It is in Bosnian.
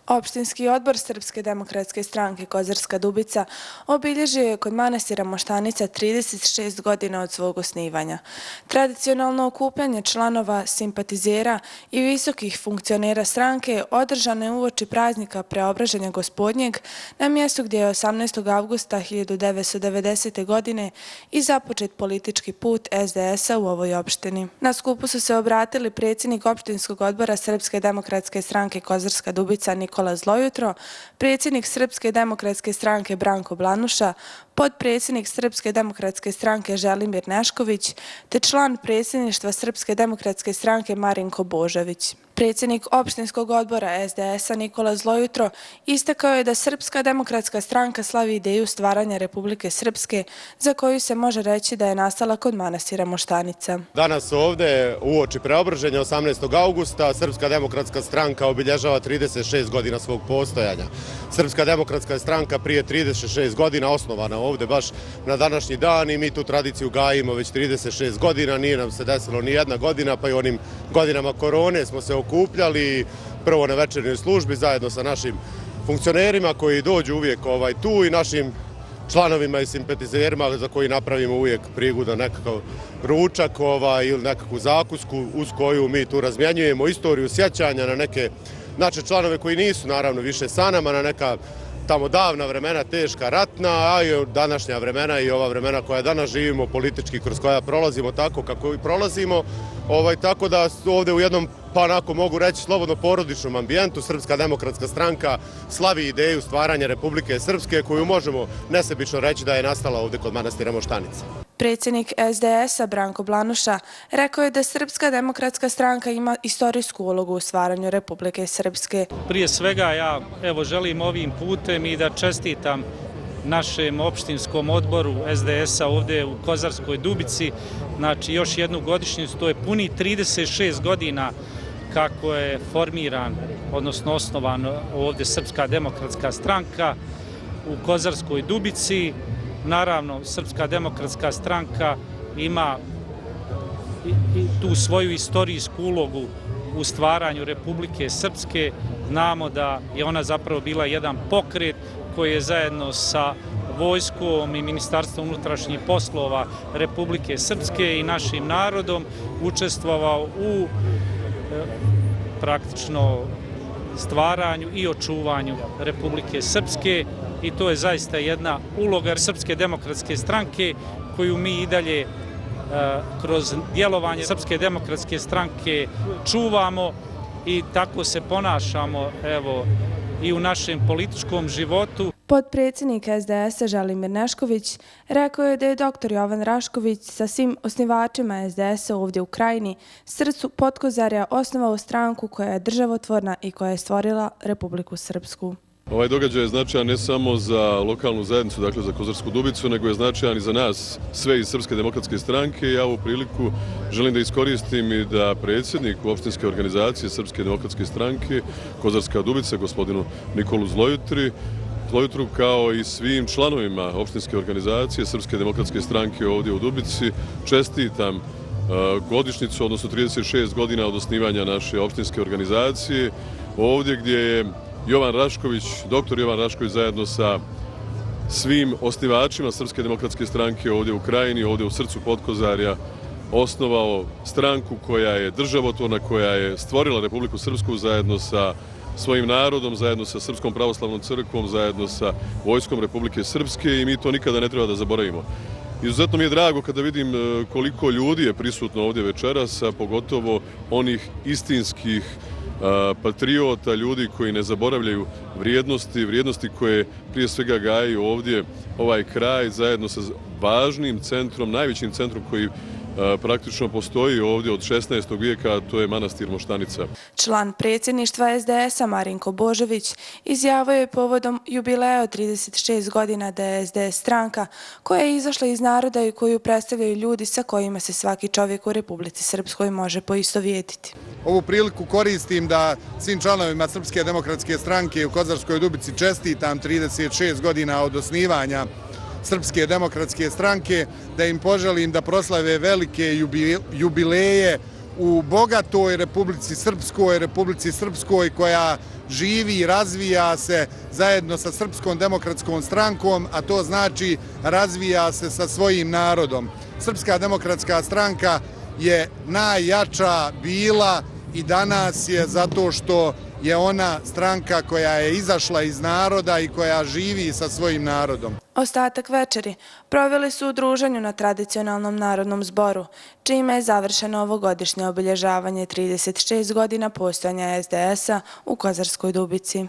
Opštinski odbor Srpske demokratske stranke Kozarska Dubica obilježio je kod manastira Moštanica 36 godina od svog osnivanja. Tradicionalno okupljanje članova, simpatizera i visokih funkcionera stranke održano je uoči praznika Preobraženja Gospodnjeg na mjestu gdje je 18. avgusta 1990. godine i započet politički put SDS-a u ovoj opštini. Na skupu su se obratili predsjednik opštinskog odbora Srpske demokratske stranke Kozarska Dubica Nikola Zlojutro, predsjednik Srpske demokratske stranke Branko Blanuša, potpredsjednik Srpske demokratske stranke Želimir Nešković te član predsjedništva Srpske demokratske stranke Marinko Božović. Predsjednik opštinskog odbora SDS-a Nikola Zlojutro istakao je da Srpska demokratska stranka slavi ideju stvaranja Republike Srpske, za koju se može reći da je nastala kod manastira Moštanica. Danas ovdje uoči Preobraženja 18. augusta Srpska demokratska stranka obilježava 36 godina svog postojanja. Srpska demokratska stranka prije 36 godina osnovana ovdje baš na današnji dan i mi tu tradiciju gajimo već 36 godina, nije nam se desilo ni jedna godina, pa i onim godinama korone smo se okupljali prvo na večernjoj službi zajedno sa našim funkcionerima koji dođu uvijek tu i našim članovima i simpatizerima za koji napravimo uvijek prigodan nekakav ručak ili nekakvu zakusku uz koju mi tu razmjenjujemo istoriju sjećanja na neke naše članove koji nisu naravno više sa nama, na neka tamo davna vremena, teška ratna, a i današnja vremena i ova vremena koja danas živimo politički, kroz koja prolazimo tako kako i prolazimo. Tako da ovdje u jednom, pa onako mogu reći, slobodno porodičnom ambijentu Srpska demokratska stranka slavi ideju stvaranja Republike Srpske koju možemo nesebično reći da je nastala ovdje kod manastira Moštanica. Predsjednik SDS-a Branko Blanuša rekao je da Srpska demokratska stranka ima istorijsku ulogu u stvaranju Republike Srpske. Prije svega ja želim ovim putem i da čestitam našem opštinskom odboru SDS-a ovdje u Kozarskoj Dubici, znači još jednu godišnjicu, to je puni 36 godina kako je formiran, odnosno osnovan ovdje Srpska demokratska stranka u Kozarskoj Dubici. Naravno, Srpska demokratska stranka ima tu svoju istorijsku ulogu u stvaranju Republike Srpske. Znamo da je ona zapravo bila jedan pokret koji je zajedno sa vojskom i Ministarstvom unutrašnjih poslova Republike Srpske i našim narodom učestvovao u praktično stvaranju i očuvanju Republike Srpske i to je zaista jedna uloga Srpske demokratske stranke koju mi i dalje kroz djelovanje Srpske demokratske stranke čuvamo i tako se ponašamo i u našem političkom životu. Potpredsjednik SDS-a Želimir Nešković rekao je da je dr. Jovan Rašković sa svim osnivačima SDS-a ovdje u Krajini, srcu Potkozarja, osnovao stranku koja je državotvorna i koja je stvorila Republiku Srpsku. Ovaj događaj je značajan ne samo za lokalnu zajednicu, dakle za Kozarsku Dubicu, nego je značajan i za nas, sve iz Srpske demokratske stranke. Ja ovu priliku želim da iskoristim i da predsjednik opštinske organizacije Srpske demokratske stranke Kozarska Dubica, gospodinu Nikolu Zlojutru, kao i svim članovima opštinske organizacije Srpske demokratske stranke ovdje u Dubici, čestitam godišnjicu, odnosno 36 godina od osnivanja naše opštinske organizacije, ovdje gdje je dr. Jovan Rašković zajedno sa svim osnivačima Srpske demokratske stranke ovdje u Krajini, ovdje u srcu Potkozarja, osnovao stranku koja je državotvorna, koja je stvorila Republiku Srpsku zajedno sa svojim narodom, zajedno sa Srpskom pravoslavnom crkvom, zajedno sa vojskom Republike Srpske i mi to nikada ne treba da zaboravimo. Izuzetno mi je drago kada vidim koliko ljudi je prisutno ovdje večeras, a pogotovo onih istinskih patriota, ljudi koji ne zaboravljaju vrijednosti koje prije svega gaji ovdje ovaj kraj zajedno sa važnim centrom, najvećim centrom koji praktično postoji ovdje od 16. vijeka, a to je manastir Moštanica. Član predsjedništva SDS-a Marinko Božović izjavio je povodom jubileja od 36 godina da je SDS stranka koja je izašla iz naroda i koju predstavljaju ljudi sa kojima se svaki čovjek u Republici Srpskoj može poistovjetiti. Ovu priliku koristim da svim članovima Srpske demokratske stranke u Kozarskoj Dubici čestitam 36 godina od osnivanja Srpske demokratske stranke, da im poželim da proslave velike jubileje u bogatoj Republici Srpskoj koja živi i razvija se zajedno sa Srpskom demokratskom strankom, a to znači razvija se sa svojim narodom. Srpska demokratska stranka je najjača bila i danas je zato što je ona stranka koja je izašla iz naroda i koja živi sa svojim narodom. Ostatak večeri proveli su u druženju na tradicionalnom narodnom zboru, čime je završeno ovogodišnje obilježavanje 36 godina postojanja SDS-a u Kozarskoj Dubici.